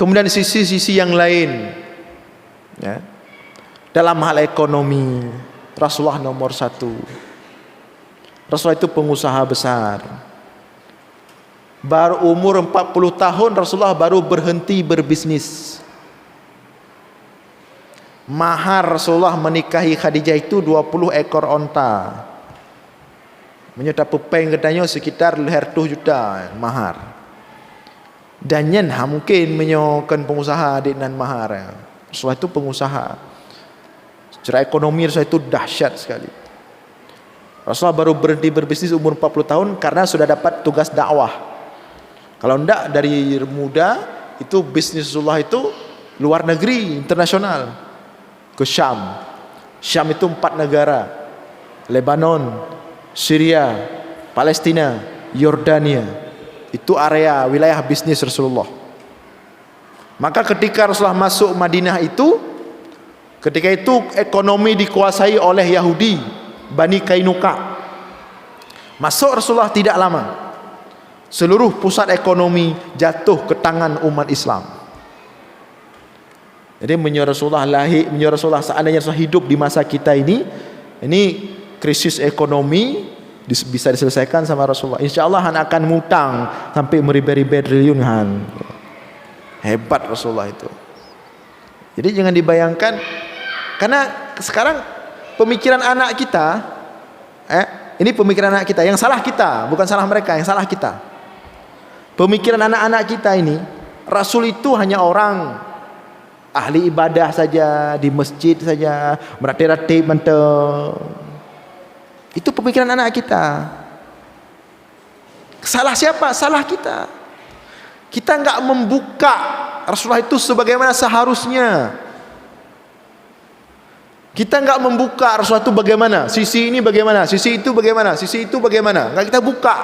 Kemudian sisi-sisi yang lain, ya, dalam hal ekonomi, Rasulullah nomor satu. Rasulullah itu pengusaha besar. Baru umur 40 tahun Rasulullah baru berhenti berbisnis. Mahar Rasulullah menikahi Khadijah itu 20 ekor onta. Menyerta pepeng katanya sekitar 200 juta mahar. Dan nyen mungkin menyokan pengusaha di nan mahar. Rasulullah itu pengusaha. Secara ekonomi Rasulullah itu dahsyat sekali. Rasulullah baru berhenti berbisnis umur 40 tahun karena sudah dapat tugas dakwah. Kalau enggak dari muda itu bisnis Rasulullah itu luar negeri, internasional. Ke Syam. Syam itu 4 negara. Lebanon, Syria, Palestina, Yordania. Itu area wilayah bisnis Rasulullah. Maka ketika Rasulullah masuk Madinah itu, ketika itu ekonomi dikuasai oleh Yahudi, Bani Kainuka. Masuk Rasulullah tidak lama, seluruh pusat ekonomi jatuh ke tangan umat Islam. Jadi menurut Rasulullah seandainya Rasulullah hidup di masa kita ini krisis ekonomi bisa diselesaikan sama Rasulullah. InsyaAllah akan mutang sampai meribe-ribe triliun. Hebat Rasulullah itu. Jadi jangan dibayangkan, karena sekarang pemikiran anak kita, ini pemikiran anak kita, yang salah kita, bukan salah mereka, yang salah kita. Pemikiran anak-anak kita ini, Rasul itu hanya orang ahli ibadah saja, di masjid saja, meratib-ratib mantap. Itu pemikiran anak kita. Salah siapa? Salah kita. Kita enggak membuka Rasulullah itu sebagaimana seharusnya. Kita enggak membuka Rasulullah itu bagaimana, sisi ini bagaimana, sisi itu bagaimana, sisi itu bagaimana. Enggak kita buka.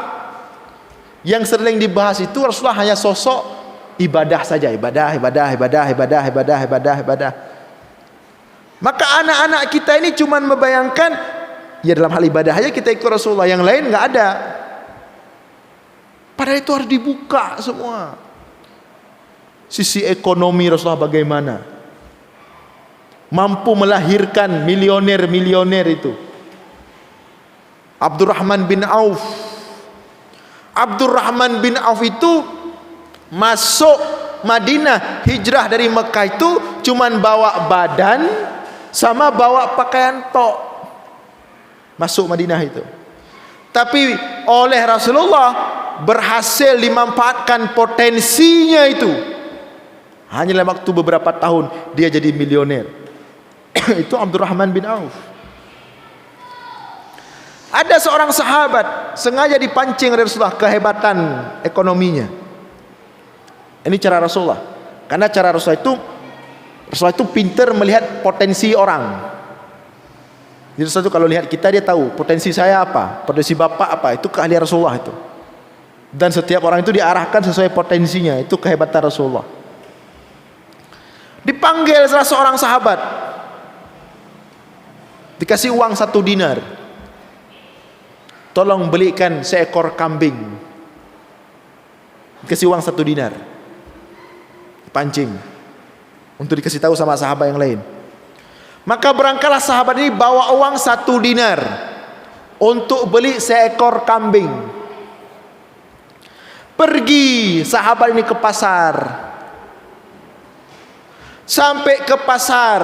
Yang sering dibahas itu Rasulullah hanya sosok ibadah saja, ibadah. Maka anak-anak kita ini cuma membayangkan, ya dalam hal ibadah aja kita ikut Rasulullah, yang lain nggak ada. Padahal itu harus dibuka semua. Sisi ekonomi Rasulullah bagaimana? Mampu melahirkan milioner itu. Abdurrahman bin Auf. Abdurrahman bin Auf itu masuk Madinah, hijrah dari Mekah itu cuman bawa badan sama bawa pakaian tok. Masuk Madinah itu. Tapi oleh Rasulullah berhasil dimanfaatkan potensinya itu. Hanya dalam waktu beberapa tahun dia jadi milioner. Itu Abdurrahman bin Auf. Ada seorang sahabat sengaja dipancing oleh Rasulullah kehebatan ekonominya. Ini cara Rasulullah. Karena cara Rasulullah itu pintar melihat potensi orang. Jadi satu kalau lihat kita dia tahu potensi saya apa, potensi bapak apa, itu keahlian Rasulullah itu. Dan setiap orang itu diarahkan sesuai potensinya, itu kehebatan Rasulullah. Dipanggil salah seorang sahabat, dikasih uang 1 dinar, tolong belikan seekor kambing. Dikasih uang 1 dinar, pancing untuk dikasih tahu sama sahabat yang lain. Maka berangkatlah sahabat ini bawa uang 1 dinar untuk beli seekor kambing. Pergi sahabat ini ke pasar. Sampai ke pasar,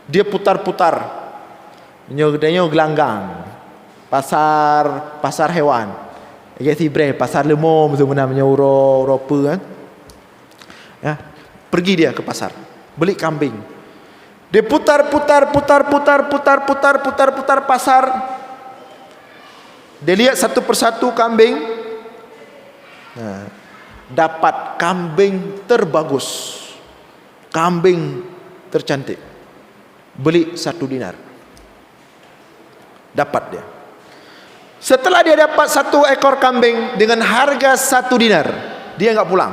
dia putar-putar, nyogdanya gelanggang. Pasar hewan. Pasar lemom tu namanya Eropa kan. Ya, pergi dia ke pasar, beli kambing. Dia putar pasar. Dia lihat satu persatu kambing. Nah, dapat kambing terbagus, kambing tercantik. Beli 1 dinar. Dapat dia. Setelah dia dapat 1 ekor kambing dengan harga 1 dinar, dia enggak pulang.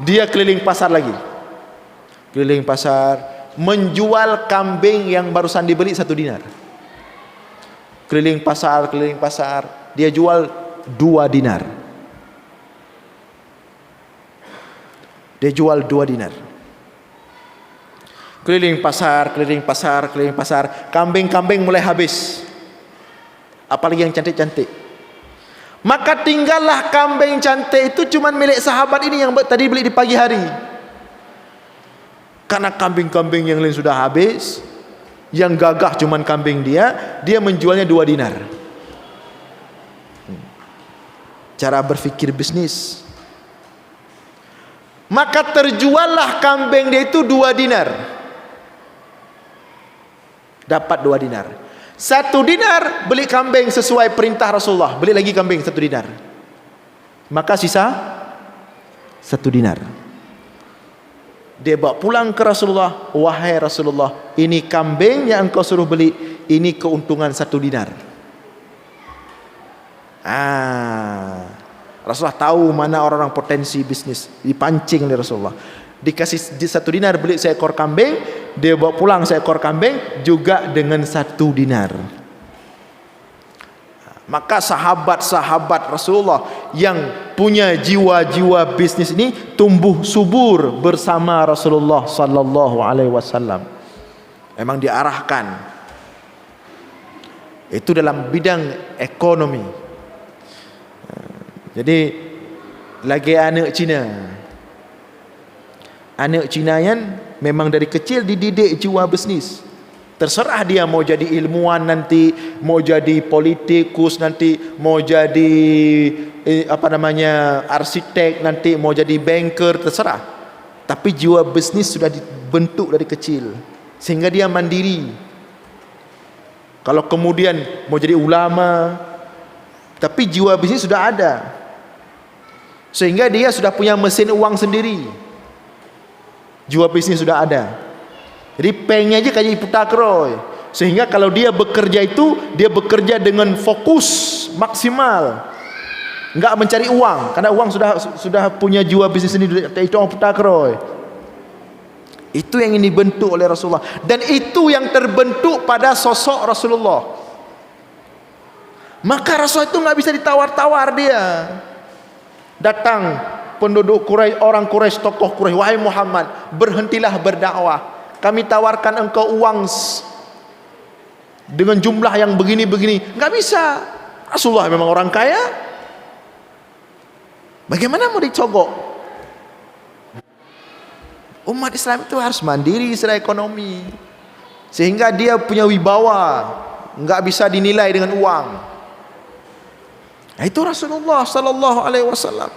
Dia keliling pasar lagi. Keliling pasar, menjual kambing yang barusan dibeli 1 dinar. Keliling pasar, dia jual 2 dinar. Dia jual 2 dinar. Keliling pasar, keliling pasar, keliling pasar. Kambing-kambing mulai habis. Apalagi yang cantik-cantik. Maka tinggallah kambing cantik itu cuma milik sahabat ini yang tadi beli di pagi hari. Karena kambing-kambing yang lain sudah habis, yang gagah cuma kambing dia menjualnya 2 dinar. Cara berfikir bisnis. Maka terjuallah kambing dia itu 2 dinar. Dapat 2 dinar. 1 dinar beli kambing sesuai perintah Rasulullah. Beli lagi kambing 1 dinar. Maka sisa 1 dinar. Dia bawa pulang ke Rasulullah. Wahai Rasulullah, ini kambing yang engkau suruh beli, ini keuntungan 1 dinar. Rasulullah tahu mana orang-orang potensi bisnis. Dipancing oleh Rasulullah. Dikasih 1 dinar beli seekor kambing, dia bawa pulang seekor kambing juga dengan 1 dinar. Maka sahabat-sahabat Rasulullah yang punya jiwa-jiwa bisnis ini tumbuh subur bersama Rasulullah sallallahu alaihi wasallam. Memang diarahkan. Itu dalam bidang ekonomi. Jadi lagi anak Cina. Anak Cina yang memang dari kecil dididik jiwa bisnis. Terserah dia mau jadi ilmuwan nanti, mau jadi politikus nanti, mau jadi arsitek nanti, mau jadi banker, terserah. Tapi jiwa bisnis sudah dibentuk dari kecil sehingga dia mandiri. Kalau kemudian mau jadi ulama, tapi jiwa bisnis sudah ada. Sehingga dia sudah punya mesin uang sendiri. Jiwa bisnis sudah ada. Jadi pengnya aja kayak putar keroy. Sehingga kalau dia bekerja itu, dia bekerja dengan fokus maksimal. Enggak mencari uang, karena uang sudah punya jiwa bisnis sendiri. Itu orang putar keroy. Itu yang ini dibentuk oleh Rasulullah. Dan itu yang terbentuk pada sosok Rasulullah. Maka Rasulullah itu enggak bisa ditawar-tawar dia. Datang penduduk Quraisy, orang Quraisy, tokoh Quraisy, wahai Muhammad, berhentilah berdakwah. Kami tawarkan engkau uang dengan jumlah yang begini-begini. Enggak bisa. Rasulullah memang orang kaya. Bagaimana mau dicogok? Umat Islam itu harus mandiri secara ekonomi. Sehingga dia punya wibawa. Enggak bisa dinilai dengan uang. Nah, itu Rasulullah sallallahu alaihi wasallam.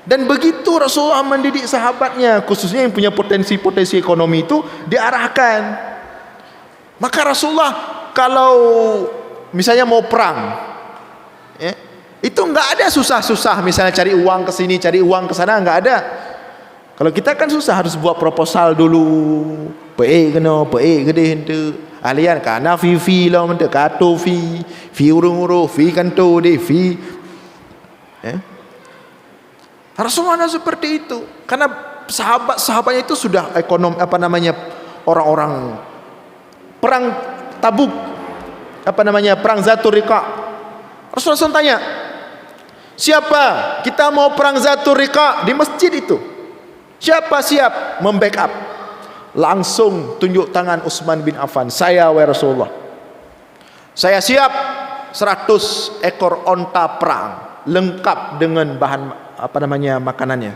Dan begitu Rasulullah mendidik sahabatnya, khususnya yang punya potensi-potensi ekonomi itu diarahkan. Maka Rasulullah kalau misalnya mau perang, itu enggak ada susah-susah, misalnya cari uang ke sini, cari uang ke sana, enggak ada. Kalau kita kan susah, harus buat proposal dulu. Gede hente. Alian kana fi lah mente kato fi urung fi kanto de fi. Rasulullah seperti itu. Karena sahabat-sahabatnya itu sudah orang-orang perang Tabuk, perang Zatul Riqa. Rasulullah SAW tanya, siapa kita mau perang Zatul Riqa di masjid itu? Siapa siap membackup? Langsung tunjuk tangan Utsman bin Affan. Saya wahai Rasulullah. Saya siap 100 ekor onta perang lengkap dengan bahan makanannya.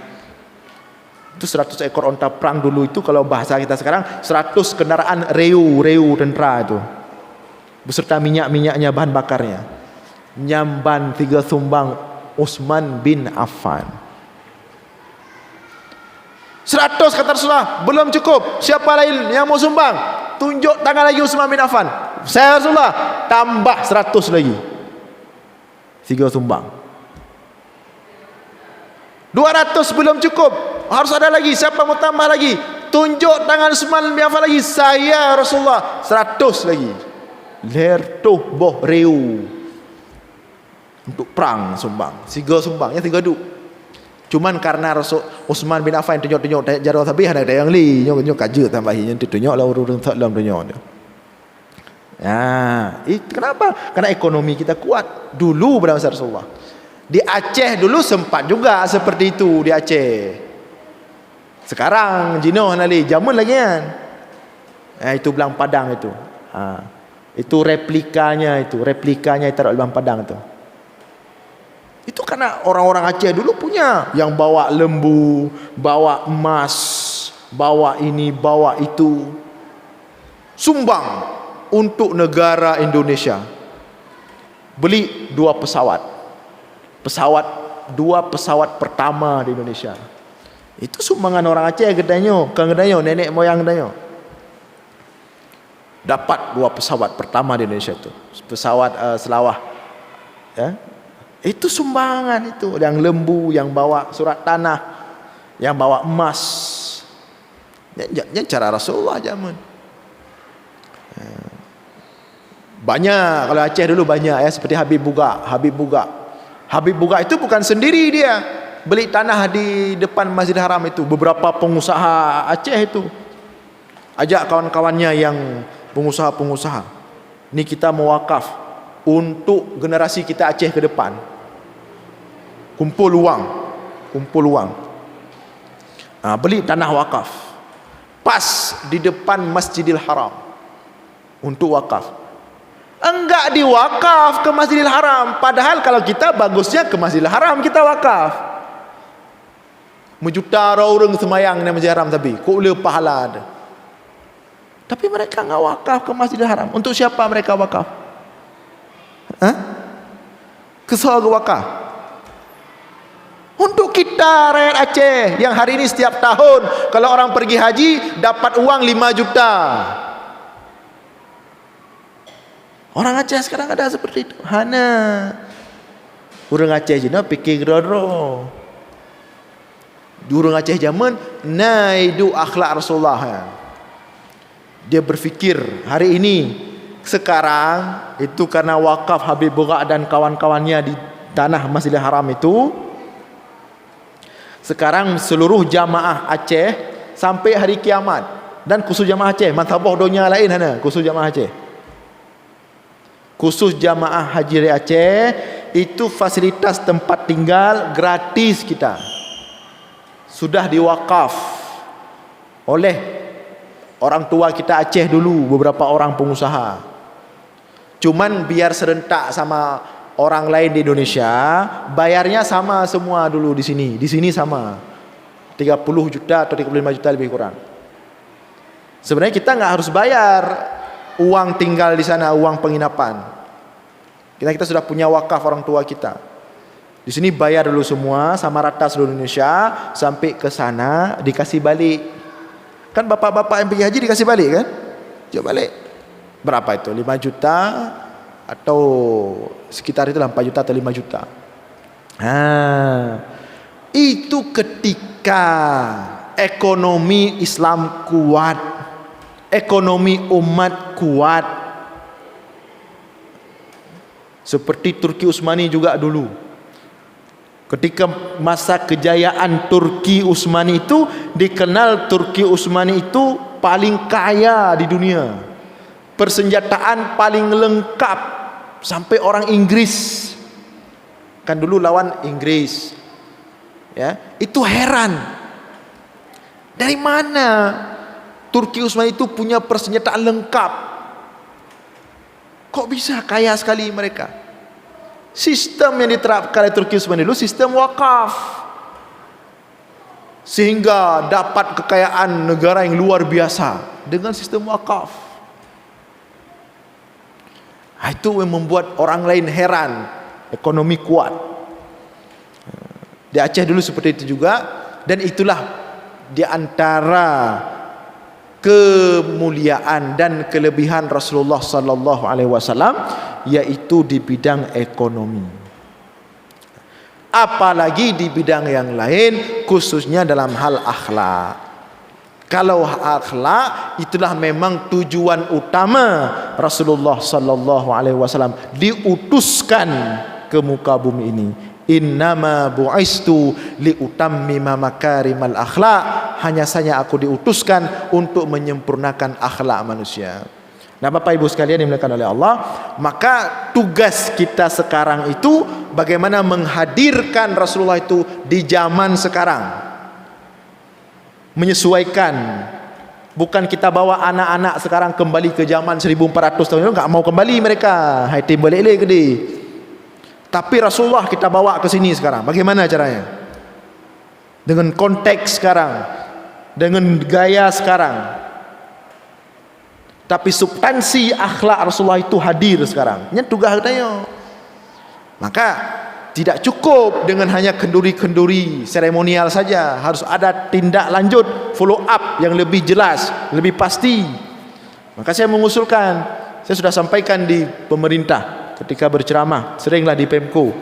Itu 100 ekor onta perang dulu itu, kalau bahasa kita sekarang 100 kendaraan reu tentara itu. Beserta minyak-minyaknya, bahan bakarnya. Nyamban 3 sumbang Utsman bin Affan. 100 kata Rasulullah, belum cukup. Siapa lain yang mau sumbang? Tunjuk tangan lagi Utsman bin Affan. Saya Rasulullah, tambah 100 lagi. 3 sumbang. 200 belum cukup, harus ada lagi. Siapa mau tambah lagi? Tunjuk tangan Utsman bin Affan lagi. Saya Rasulullah, 100 lagi. Lertuh boh reu untuk perang sumbang. 3 sumbangnya 3 duk. Cuman karena Rasul Utsman bin Affan tunjuk-tunjuk jarah tapi ada yang li nyok kaje tambahin tunjuk lah urung dalam tunjuk. Kenapa? Karena ekonomi kita kuat dulu pada masa Rasulullah. Di Aceh dulu sempat juga seperti itu di Aceh. Sekarang jino nali jamun lagi kan. Itu belang Padang itu. Itu replikanya taruh belang Padang itu. Itu karena orang-orang Aceh dulu punya yang bawa lembu, bawa emas, bawa ini, bawa itu. Sumbang untuk negara Indonesia. Beli 2 pesawat. Dua pesawat pertama di Indonesia. Itu sumbangan orang Aceh Gedanyo, nenek moyang Gedanyo. Dapat 2 pesawat pertama di Indonesia itu. Pesawat selawah. Ya. Itu sumbangan itu, yang lembu, yang bawa surat tanah, yang bawa emas. Yang cara Rasulullah zaman. Banyak kalau Aceh dulu banyak ya, seperti Habib Buga. Habib Buga itu bukan sendiri dia beli tanah di depan Masjidil Haram itu. Beberapa pengusaha Aceh itu ajak kawan-kawannya yang pengusaha-pengusaha. Ini kita mewakaf untuk generasi kita Aceh ke depan. Kumpul uang. Beli tanah wakaf. Pas di depan Masjidil Haram untuk wakaf. Enggak diwakaf ke Masjidil Haram. Padahal kalau kita bagusnya ke Masjidil Haram kita wakaf. Menjuta orang semayang di Masjidil Haram tapi kok boleh pahala ada. Tapi mereka enggak wakaf ke Masjidil Haram. Untuk siapa mereka wakaf? Kesal ke wakaf? Untuk kita rakyat Aceh yang hari ini setiap tahun kalau orang pergi haji dapat uang 5 juta. Orang Aceh sekarang ada seperti itu. Hana. Orang Aceh je nak fikir gerodro. Orang Aceh zaman naidu akhlak Rasulullah. Dia berfikir hari ini sekarang itu karena wakaf Habib Buga dan kawan-kawannya di tanah Masjidil Haram itu. Sekarang seluruh jamaah Aceh sampai hari kiamat dan khusus jamaah Aceh, mazhabah dunia lain hana, khusus jamaah Aceh. Khusus jamaah haji Aceh itu fasilitas tempat tinggal gratis kita. Sudah diwakaf oleh orang tua kita Aceh dulu, beberapa orang pengusaha. Cuman biar serentak sama orang lain di Indonesia, bayarnya sama semua dulu di sini. Di sini sama. 30 juta atau 35 juta lebih kurang. Sebenarnya kita nggak harus bayar uang tinggal di sana, uang penginapan. Kita sudah punya wakaf orang tua kita. Di sini bayar dulu semua sama rata seluruh Indonesia, sampai ke sana dikasih balik. Kan bapak-bapak yang pergi haji dikasih balik kan? Coba balik. Berapa itu? 5 juta atau sekitar itu 4 juta atau 5 juta. Itu ketika ekonomi Islam kuat, ekonomi umat kuat. Seperti Turki Utsmani juga dulu. Ketika masa kejayaan Turki Utsmani itu dikenal Turki Utsmani itu paling kaya di dunia. Persenjataan paling lengkap sampai orang Inggris kan dulu lawan Inggris ya, itu heran dari mana Turki Utsmani itu punya persenjataan lengkap, kok bisa kaya sekali mereka. Sistem yang diterapkan oleh Turki Utsmani dulu sistem wakaf, sehingga dapat kekayaan negara yang luar biasa dengan sistem wakaf. Itu yang membuat orang lain heran. Ekonomi kuat. Di Aceh dulu seperti itu juga. Dan itulah di antara kemuliaan dan kelebihan Rasulullah sallallahu alaihi wasallam, yaitu di bidang ekonomi. Apalagi di bidang yang lain, khususnya dalam hal akhlak. Kalau akhlak itulah memang tujuan utama Rasulullah sallallahu alaihi wasallam diutuskan ke muka bumi ini. Innama bu'istu liutammima makarimal akhlak. Hanya saja aku diutuskan untuk menyempurnakan akhlak manusia. Nah, Bapak Ibu sekalian dimuliakan oleh Allah, maka tugas kita sekarang itu bagaimana menghadirkan Rasulullah itu di zaman sekarang. menyesuaikan. Bukan kita bawa anak-anak sekarang kembali ke zaman 1400 tahun lalu, enggak mau kembali mereka. Hai tim balik ke dia. Tapi Rasulullah kita bawa ke sini sekarang. Bagaimana caranya? Dengan konteks sekarang, dengan gaya sekarang. Tapi substansi akhlak Rasulullah itu hadir sekarang. Ini tugas katanya. Maka tidak cukup dengan hanya kenduri-kenduri seremonial saja. Harus ada tindak lanjut, follow up yang lebih jelas, lebih pasti. Maka saya mengusulkan, saya sudah sampaikan di pemerintah ketika berceramah, seringlah di Pemko.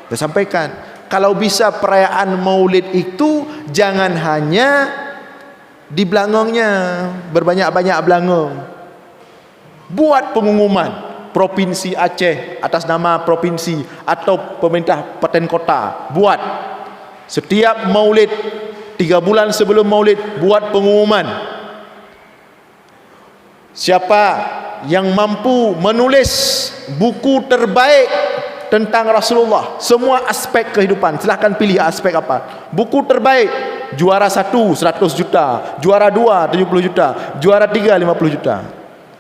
Saya sampaikan, kalau bisa perayaan Maulid itu jangan hanya di belangongnya, berbanyak-banyak belangong. Buat pengumuman Provinsi Aceh atas nama provinsi atau pemerintah Paten Kota, buat setiap Maulid 3 bulan sebelum Maulid buat pengumuman. Siapa yang mampu menulis buku terbaik tentang Rasulullah, semua aspek kehidupan, silahkan pilih aspek apa. Buku terbaik, juara 1 100 juta, juara 2 70 juta, juara 3 50 juta.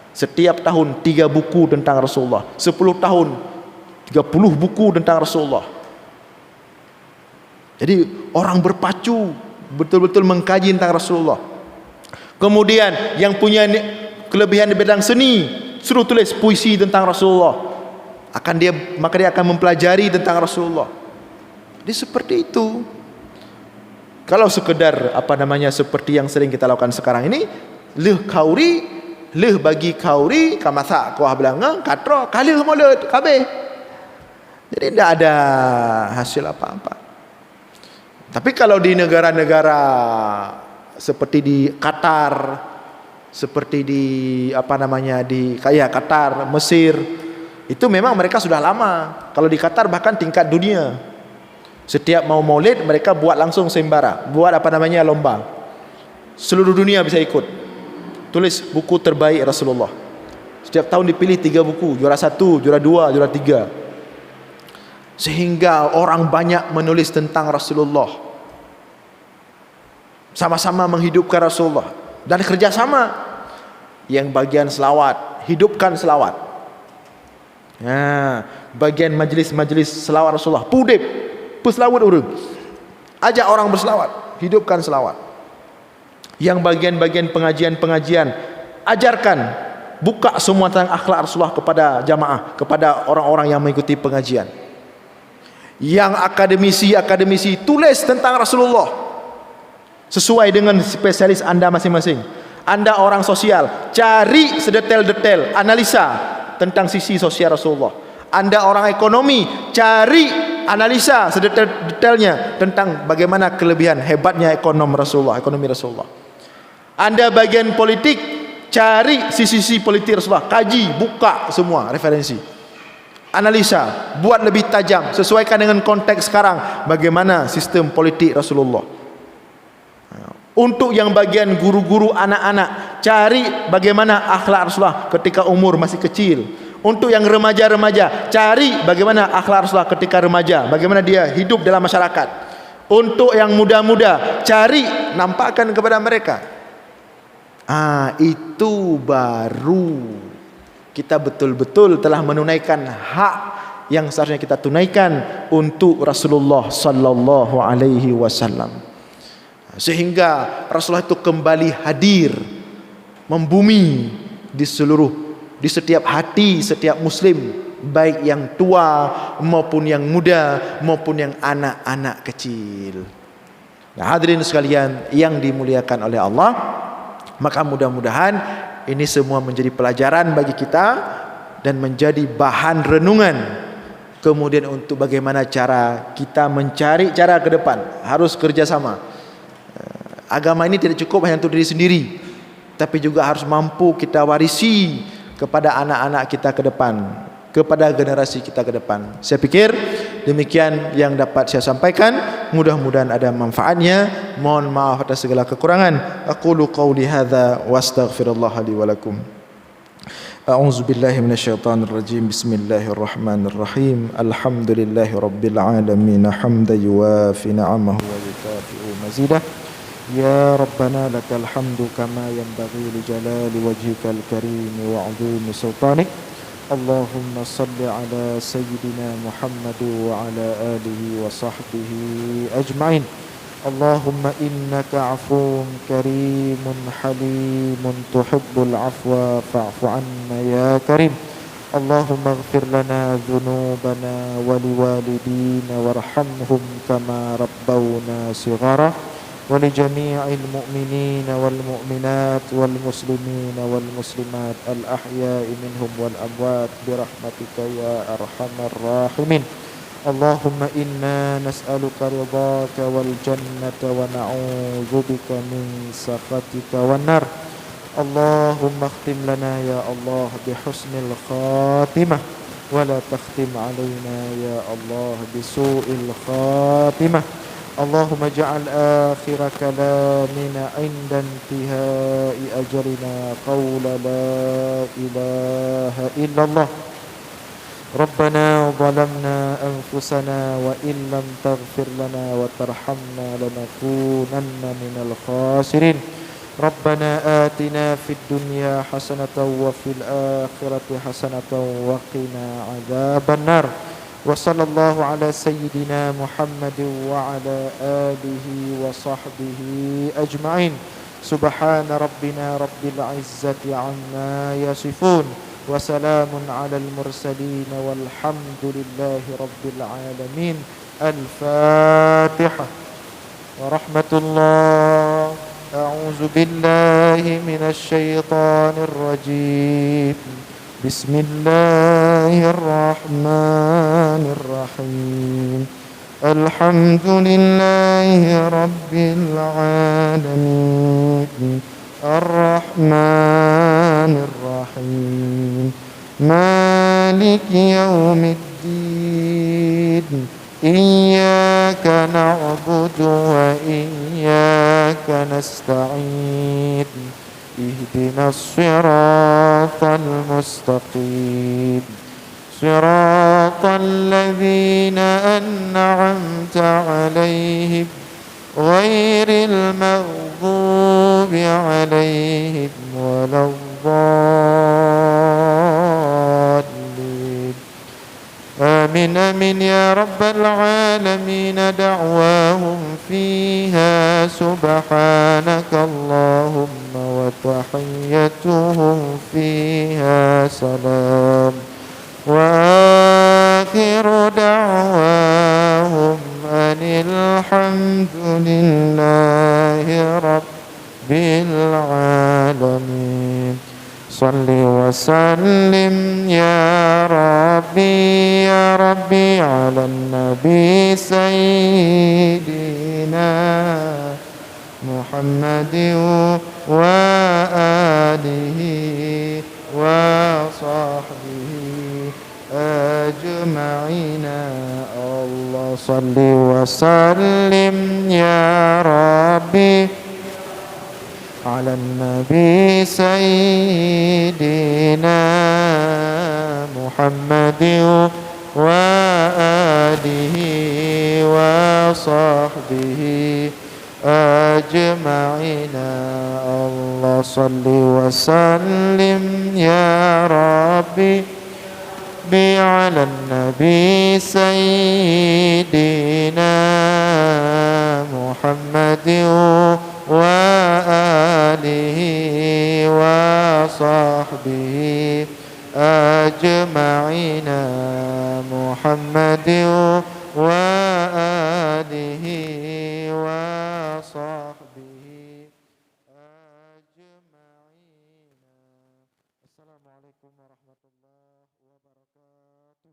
Setiap tahun 3 buku tentang Rasulullah, 10 tahun 30 buku tentang Rasulullah. Jadi orang berpacu betul-betul mengkaji tentang Rasulullah. Kemudian yang punya kelebihan di bidang seni, suruh tulis puisi tentang Rasulullah. Maka dia akan mempelajari tentang Rasulullah. Jadi seperti itu. Kalau sekedar seperti yang sering kita lakukan sekarang ini, bagi kauri kamasak kuah belanga katro kali mulut kabeh. Jadi tidak ada hasil apa-apa. Tapi kalau di negara-negara seperti di Qatar, seperti di Qatar, Mesir, itu memang mereka sudah lama. Kalau di Qatar bahkan tingkat dunia, setiap mau Maulid mereka buat langsung sembara, buat lomba. Seluruh dunia bisa ikut. Tulis buku terbaik Rasulullah. Setiap tahun dipilih 3 buku, juara 1, juara 2, juara 3. Sehingga orang banyak menulis tentang Rasulullah. Sama-sama menghidupkan Rasulullah. Dan kerjasama. Yang bagian selawat, hidupkan selawat. Bagian majlis-majlis selawat Rasulullah, pudip, peselawat urut. Ajak orang berselawat, hidupkan selawat. Yang bagian-bagian pengajian-pengajian, ajarkan, buka semua tentang akhlak Rasulullah kepada jamaah, kepada orang-orang yang mengikuti pengajian. Yang akademisi tulis tentang Rasulullah sesuai dengan spesialis anda masing-masing. Anda orang sosial, cari sedetail-detail, analisa tentang sisi sosial Rasulullah. Anda orang ekonomi, cari analisa sedetail-detailnya tentang bagaimana kelebihan hebatnya ekonomi Rasulullah. Anda bagian politik, cari sisi-sisi politik Rasulullah, kaji, buka semua referensi, analisa, buat lebih tajam, sesuaikan dengan konteks sekarang bagaimana sistem politik Rasulullah. Untuk yang bagian guru-guru anak-anak, cari bagaimana akhlak Rasulullah ketika umur masih kecil. Untuk yang remaja-remaja, cari bagaimana akhlak Rasulullah ketika remaja, bagaimana dia hidup dalam masyarakat. Untuk yang muda-muda, cari, nampakkan kepada mereka. Itu baru kita betul-betul telah menunaikan hak yang seharusnya kita tunaikan untuk Rasulullah sallallahu alaihi wasallam. Sehingga Rasulullah itu kembali hadir, membumi di setiap hati setiap muslim, baik yang tua maupun yang muda maupun yang anak-anak kecil. Nah, hadirin sekalian yang dimuliakan oleh Allah, maka mudah-mudahan ini semua menjadi pelajaran bagi kita dan menjadi bahan renungan. Kemudian untuk bagaimana cara kita mencari cara ke depan, harus kerjasama. Agama ini tidak cukup hanya untuk diri sendiri, tapi juga harus mampu kita warisi kepada anak-anak kita ke depan, kepada generasi kita ke depan. Saya pikir demikian yang dapat saya sampaikan. Mudah-mudahan ada manfaatnya. Mohon maaf atas segala kekurangan. Aqulu qawli hadza wa astaghfirullah li wa lakum. A'udzu billahi minasyaitonir rajim. Bismillahirrahmanirrahim. Alhamdulillahi rabbil alamin. Hamdan yuwafi ni'amahu wa yukafi'u mazidah. يا ربنا لك الحمد كما ينبغي لجلال وجهك الكريم وعظيم سلطانك. اللهم صل على سيدنا محمد وعلى آله وصحبه أجمعين. اللهم إنك عفو كريم حليم تحب العفو فاعف عنا يا كريم. اللهم اغفر لنا ذنوبنا ولوالدينا وارحمهم كما ربونا صغارا، ولجميع المؤمنين والمؤمنات والمسلمين والمسلمات الأحياء منهم والأموات برحمتك يا أرحم الراحمين. اللهم إنا نسألك رضاك والجنة ونعوذ بك من سخطك والنار. اللهم اختم لنا يا الله بحسن الخاتمة، ولا تختم علينا يا الله بسوء الخاتمة. اللهم اجعل آخر كلامنا عند انتهاء أجلنا قول لا إله إلا الله. ربنا ظلمنا أنفسنا وإن لم تغفر لنا وترحمنا لنكونن من الخاسرين. ربنا آتنا في الدنيا حسنة وفي الآخرة حسنة وقنا عذاب النار. وصلى الله على سيدنا محمد وعلى آله وصحبه أجمعين. سبحان ربنا رب العزة عما يصفون، وسلام على المرسلين والحمد لله رب العالمين. الفاتحة. ورحمة الله. أعوذ بالله من الشيطان الرجيم. بسم الله الرحمن الرحيم. الحمد لله رب العالمين الرحمن الرحيم مالك يوم الدين. إياك نعبد وإياك نستعين. اهدنا الصراط المستقيم صراط الذين أنعمت عليهم غير المغضوب عليهم ولا الضالين. آمين آمين يا رب العالمين. دعواهم فيها سبحانك اللهم وتحيتهم فيها سلام. وآخر دعواهم أن الحمد لله رب العالمين. صل وسلم يا ربي يا ربي على النبي سيدنا محمد وآله وصحبه أجمعين. الله صل وسلم يا ربي على النبي سيدنا محمد وآله وصحبه أجمعين. الله صل وسلم يا ربي على النبي سيدنا محمد وآله وصحبه أجمعين. محمد وآله وصحبه أجمعين. السلام عليكم ورحمة الله وبركاته.